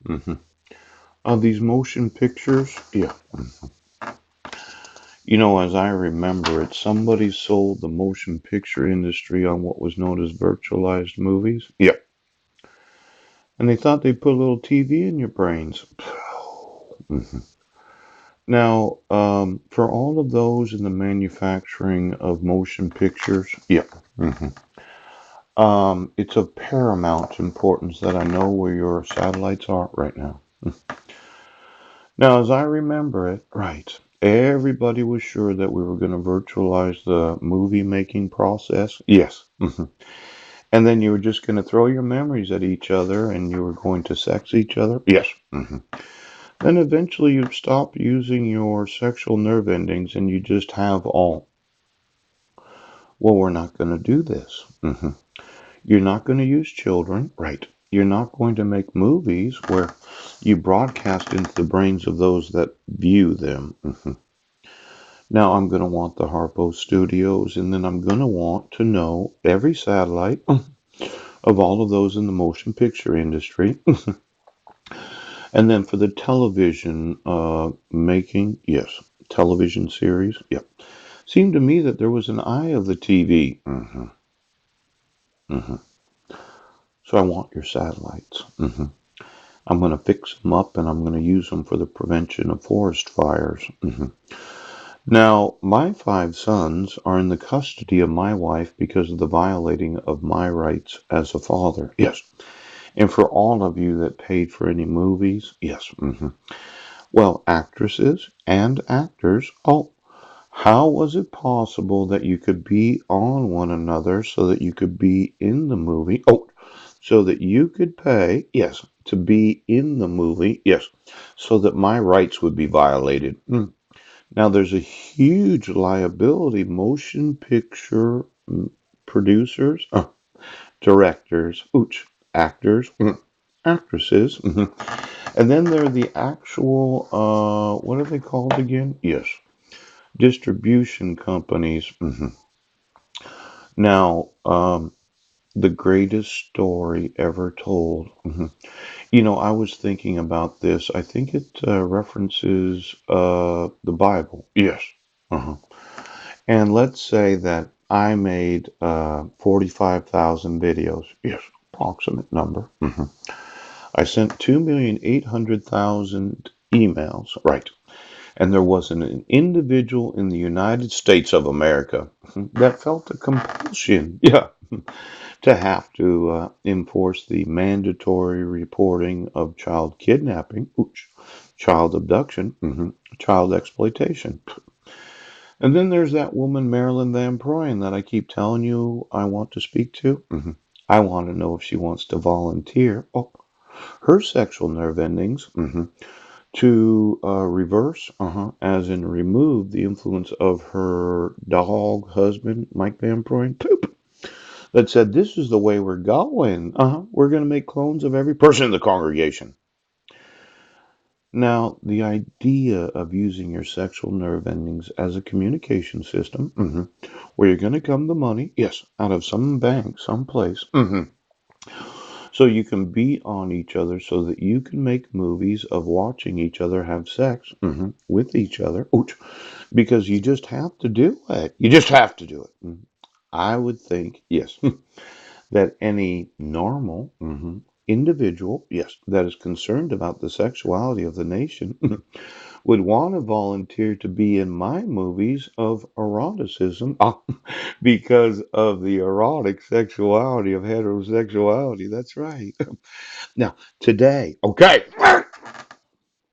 hmm these motion pictures, yeah. As I remember it, somebody sold the motion picture industry on what was known as virtualized movies. Yeah. And they thought they'd put a little TV in your brains. Mhm. Now, for all of those in the manufacturing of motion pictures, yeah. hmm it's of paramount importance that I know where your satellites are right now. Now, as I remember it, right, everybody was sure that we were going to virtualize the movie making process. Yes. And then you were just going to throw your memories at each other and you were going to sex each other. Yes. Then eventually you stop using your sexual nerve endings and you just have all. Well, we're not going to do this. You're not going to use children. Right. You're not going to make movies where you broadcast into the brains of those that view them. Now I'm going to want the Harpo Studios, and then I'm going to want to know every satellite of all of those in the motion picture industry. And then for the television making, yes, television series, yep. Seemed to me that there was an eye of the TV. hmm So I want your satellites. I'm going to fix them up and I'm going to use them for the prevention of forest fires. Now, my five sons are in the custody of my wife because of the violating of my rights as a father. Yes. And for all of you that paid for any movies, yes. Well, actresses and actors, oh, how was it possible that you could be on one another so that you could be in the movie? Oh, so that you could pay, yes, to be in the movie, yes, so that my rights would be violated. Now, there's a huge liability. Motion picture producers, directors, ooch, actors, actresses, and then there are the actual, what are they called again? Yes, distribution companies. Now, the greatest story ever told. I was thinking about this. I think it references the Bible. Yes. Uh-huh. And let's say that I made 45,000 videos. Yes, approximate number. I sent 2,800,000 emails. Right. And there wasn't an individual in the United States of America that felt a compulsion, yeah, to have to enforce the mandatory reporting of child kidnapping, ooch, child abduction, child exploitation. And then there's that woman, Marilyn Van Proyen, that I keep telling you I want to speak to. I want to know if she wants to volunteer. Oh, her sexual nerve endings. To reverse, as in remove the influence of her dog husband, Mike Van Proyen, poop, that said, this is the way we're going. We're going to make clones of every person in the congregation. Now, the idea of using your sexual nerve endings as a communication system, where you're going to come the money, yes, out of some bank, someplace, so you can be on each other so that you can make movies of watching each other have sex with each other. Ouch. Because you just have to do it. You just have to do it. I would think, yes, that any normal individual, yes, that is concerned about the sexuality of the nation would want to volunteer to be in my movies of eroticism because of the erotic sexuality of heterosexuality. That's right. Now, today, okay.